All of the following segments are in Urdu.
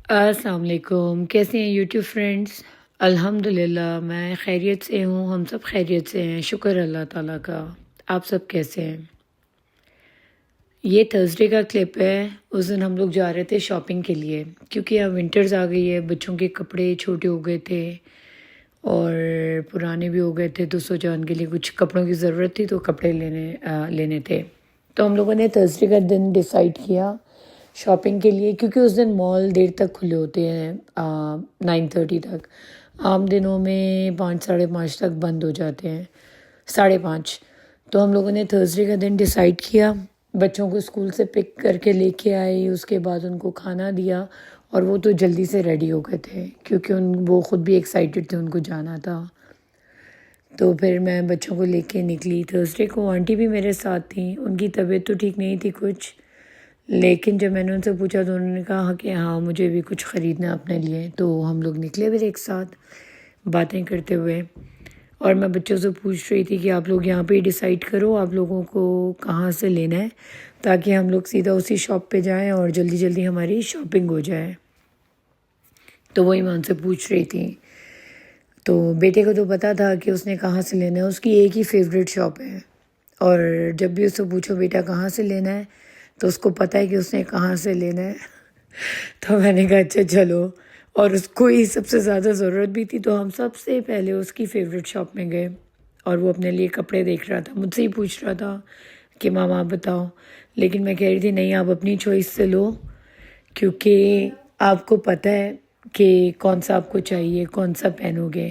السلام علیکم، کیسے ہیں یوٹیوب فرینڈس؟ الحمدللہ میں خیریت سے ہوں، ہم سب خیریت سے ہیں، شکر اللہ تعالیٰ کا۔ آپ سب کیسے ہیں؟ یہ تھرسڈے کا کلپ ہے۔ اس دن ہم لوگ جا رہے تھے شاپنگ کے لیے، کیونکہ اب ونٹرز آ گئی ہے، بچوں کے کپڑے چھوٹے ہو گئے تھے اور پرانے بھی ہو گئے تھے، تو سوچا ان کے لیے کچھ کپڑوں کی ضرورت تھی، تو کپڑے لینے تھے۔ تو ہم لوگوں نے تھرسڈے کا دن ڈیسائیڈ کیا شاپنگ کے لیے، کیونکہ اس دن مال دیر تک کھلے ہوتے ہیں، 9:30 تک۔ عام دنوں میں 5 ساڑھے 5 تک بند ہو جاتے ہیں، 5:30۔ تو ہم لوگوں نے تھرسڈے کا دن ڈیسائیڈ کیا، بچوں کو اسکول سے پک کر کے لے کے آئی، اس کے بعد ان کو کھانا دیا، اور وہ تو جلدی سے ریڈی ہو گئے تھے کیونکہ وہ خود بھی ایکسائٹیڈ تھے، ان کو جانا تھا۔ تو پھر میں بچوں کو لے کے نکلی تھرسڈے کو۔ آنٹی بھی میرے ساتھ تھیں، ان کی طبیعت تو ٹھیک نہیں تھی کچھ، لیکن جب میں نے ان سے پوچھا تو انہوں نے کہا کہ ہاں مجھے بھی کچھ خریدنا اپنے لیے، تو ہم لوگ نکلے پھر ایک ساتھ باتیں کرتے ہوئے۔ اور میں بچوں سے پوچھ رہی تھی کہ آپ لوگ یہاں پہ ہی ڈیسائیڈ کرو آپ لوگوں کو کہاں سے لینا ہے، تاکہ ہم لوگ سیدھا اسی شاپ پہ جائیں اور جلدی جلدی ہماری شاپنگ ہو جائے۔ تو وہی میں ان سے پوچھ رہی تھی۔ تو بیٹے کو تو پتہ تھا کہ اس نے کہاں سے لینا ہے، اس کی ایک ہی فیوریٹ شاپ ہے، اور جب بھی اس سے پوچھو بیٹا کہاں سے لینا ہے تو اس کو پتہ ہے کہ اس نے کہاں سے لینا ہے۔ تو میں نے کہا اچھا چلو، اور اس کو ہی سب سے زیادہ ضرورت بھی تھی، تو ہم سب سے پہلے اس کی فیوریٹ شاپ میں گئے، اور وہ اپنے لیے کپڑے دیکھ رہا تھا، مجھ سے ہی پوچھ رہا تھا کہ ماما آپ بتاؤ، لیکن میں کہہ رہی تھی نہیں آپ اپنی چوائس سے لو، کیونکہ آپ کو پتہ ہے کہ کون سا آپ کو چاہیے، کون سا پہنو گے،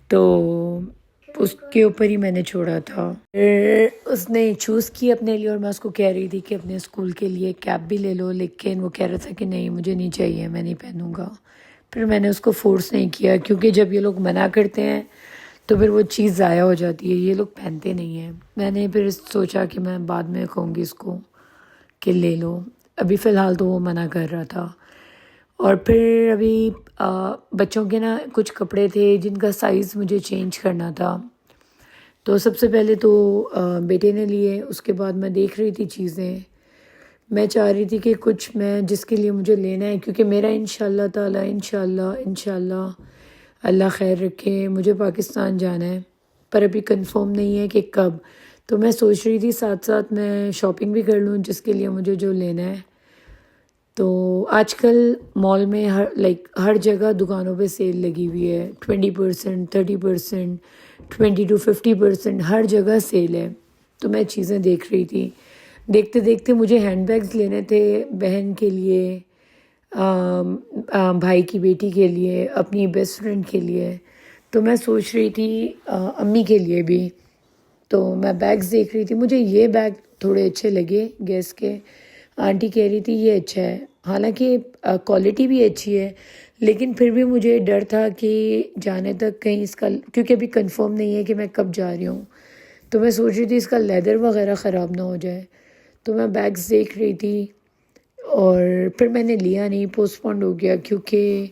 تو اس کے اوپر ہی میں نے چھوڑا تھا۔ پھر اس نے چوز کی اپنے لیے، اور میں اس کو کہہ رہی تھی کہ اپنے اسکول کے لیے کیپ بھی لے لو، لیکن وہ کہہ رہا تھا کہ نہیں مجھے نہیں چاہیے، میں نہیں پہنوں گا۔ پھر میں نے اس کو فورس نہیں کیا، کیونکہ جب یہ لوگ منع کرتے ہیں تو پھر وہ چیز ضائع ہو جاتی ہے، یہ لوگ پہنتے نہیں ہیں۔ میں نے پھر سوچا کہ میں بعد میں کہوں گی اس کو کہ لے لو، ابھی فی الحال تو وہ منع کر رہا تھا۔ اور پھر ابھی بچوں کے نا کچھ کپڑے تھے جن کا سائز مجھے چینج کرنا تھا، تو سب سے پہلے تو بیٹے نے لیے، اس کے بعد میں دیکھ رہی تھی چیزیں، میں چاہ رہی تھی کہ کچھ میں جس کے لیے مجھے لینا ہے، کیونکہ میرا انشاءاللہ تعالی انشاءاللہ اللہ خیر رکھے مجھے پاکستان جانا ہے، پر ابھی کنفرم نہیں ہے کہ کب۔ تو میں سوچ رہی تھی ساتھ ساتھ میں شاپنگ بھی کر لوں جس کے لیے مجھے جو لینا ہے۔ تو آج کل مال میں ہر جگہ دکانوں پہ سیل لگی ہوئی ہے، 20%، 30%، 20 to 50%، ہر جگہ سیل ہے۔ تو میں چیزیں دیکھ رہی تھی، دیکھتے دیکھتے مجھے ہینڈ بیگز لینے تھے، بہن کے لیے، بھائی کی بیٹی کے لیے، اپنی بیسٹ فرینڈ کے لیے، تو میں سوچ رہی تھی امی کے لیے بھی۔ تو میں بیگز دیکھ رہی تھی، مجھے یہ بیگ تھوڑے اچھے لگے گیس کے، آنٹی کہہ رہی تھی یہ اچھا ہے، حالانکہ کوالٹی بھی اچھی ہے، لیکن پھر بھی مجھے ڈر تھا کہ جانے تک کہیں اس کا، کیونکہ ابھی کنفرم نہیں ہے کہ میں کب جا رہی ہوں، تو میں سوچ رہی تھی اس کا لیدر وغیرہ خراب نہ ہو جائے، تو میں بیگز دیکھ رہی تھی، اور پھر میں نے لیا نہیں، پوسٹ پونڈ ہو گیا، کیونکہ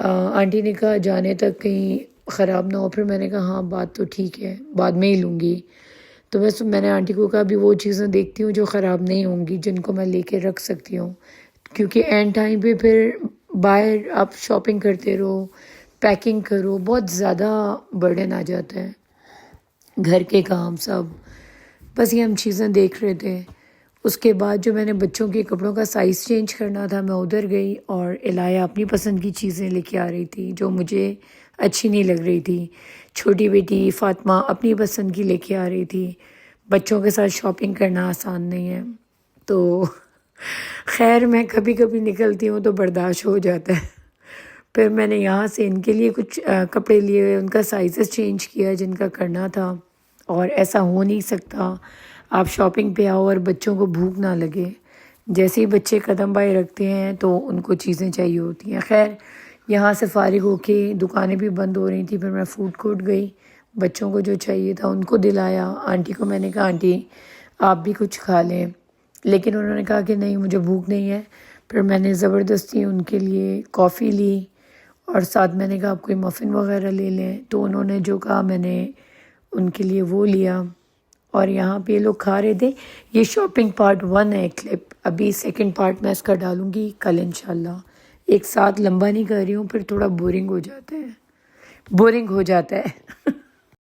آنٹی نے کہا جانے تک کہیں خراب نہ ہو۔ پھر میں نے کہا ہاں بات تو ٹھیک ہے، بعد میں ہی لوں گی۔ تو میں نے آنٹی کو کہا ابھی وہ چیزیں دیکھتی ہوں جو خراب نہیں ہوں گی، جن کو میں لے کے رکھ سکتی ہوں، کیونکہ اینڈ ٹائم پہ پھر باہر آپ شاپنگ کرتے رہو، پیکنگ کرو، بہت زیادہ برڈن آ جاتا ہے، گھر کے کام سب، بس یہ ہم چیزیں دیکھ رہے تھے۔ اس کے بعد جو میں نے بچوں کے کپڑوں کا سائز چینج کرنا تھا، میں ادھر گئی، اور الہیہ اپنی پسند کی چیزیں لے کے آ رہی تھی جو مجھے اچھی نہیں لگ رہی تھی، چھوٹی بیٹی فاطمہ اپنی پسند کی لے کے آ رہی تھی۔ بچوں کے ساتھ شاپنگ کرنا آسان نہیں ہے، تو خیر میں کبھی کبھی نکلتی ہوں تو برداشت ہو جاتا ہے۔ پھر میں نے یہاں سے ان کے لیے کچھ کپڑے لیے، ان کا سائزز چینج کیا جن کا کرنا تھا، اور ایسا ہو نہیں سکتا آپ شاپنگ پہ آؤ اور بچوں کو بھوک نہ لگے، جیسے ہی بچے قدم بائے رکھتے ہیں تو ان کو چیزیں چاہیے ہوتی ہیں۔ خیر یہاں سے فارغ ہو کے دکانیں بھی بند ہو رہی تھیں، پھر میں فوڈ کورٹ گئی، بچوں کو جو چاہیے تھا ان کو دلایا، آنٹی کو میں نے کہا آنٹی آپ بھی کچھ کھا لیں، لیکن انہوں نے کہا کہ نہیں مجھے بھوک نہیں ہے۔ پھر میں نے زبردستی ان کے لیے کافی لی، اور ساتھ میں نے کہا آپ کوئی مفن وغیرہ لے لیں، تو انہوں نے جو کہا میں نے ان کے لیے وہ لیا، اور یہاں پہ یہ لوگ کھا رہے تھے۔ یہ شاپنگ پارٹ 1 ہے کلپ، ابھی سیکنڈ پارٹ میں اس کا ڈالوں گی کل انشاءاللہ، ایک ساتھ لمبا نہیں کر رہی ہوں، پھر تھوڑا بورنگ ہو جاتا ہے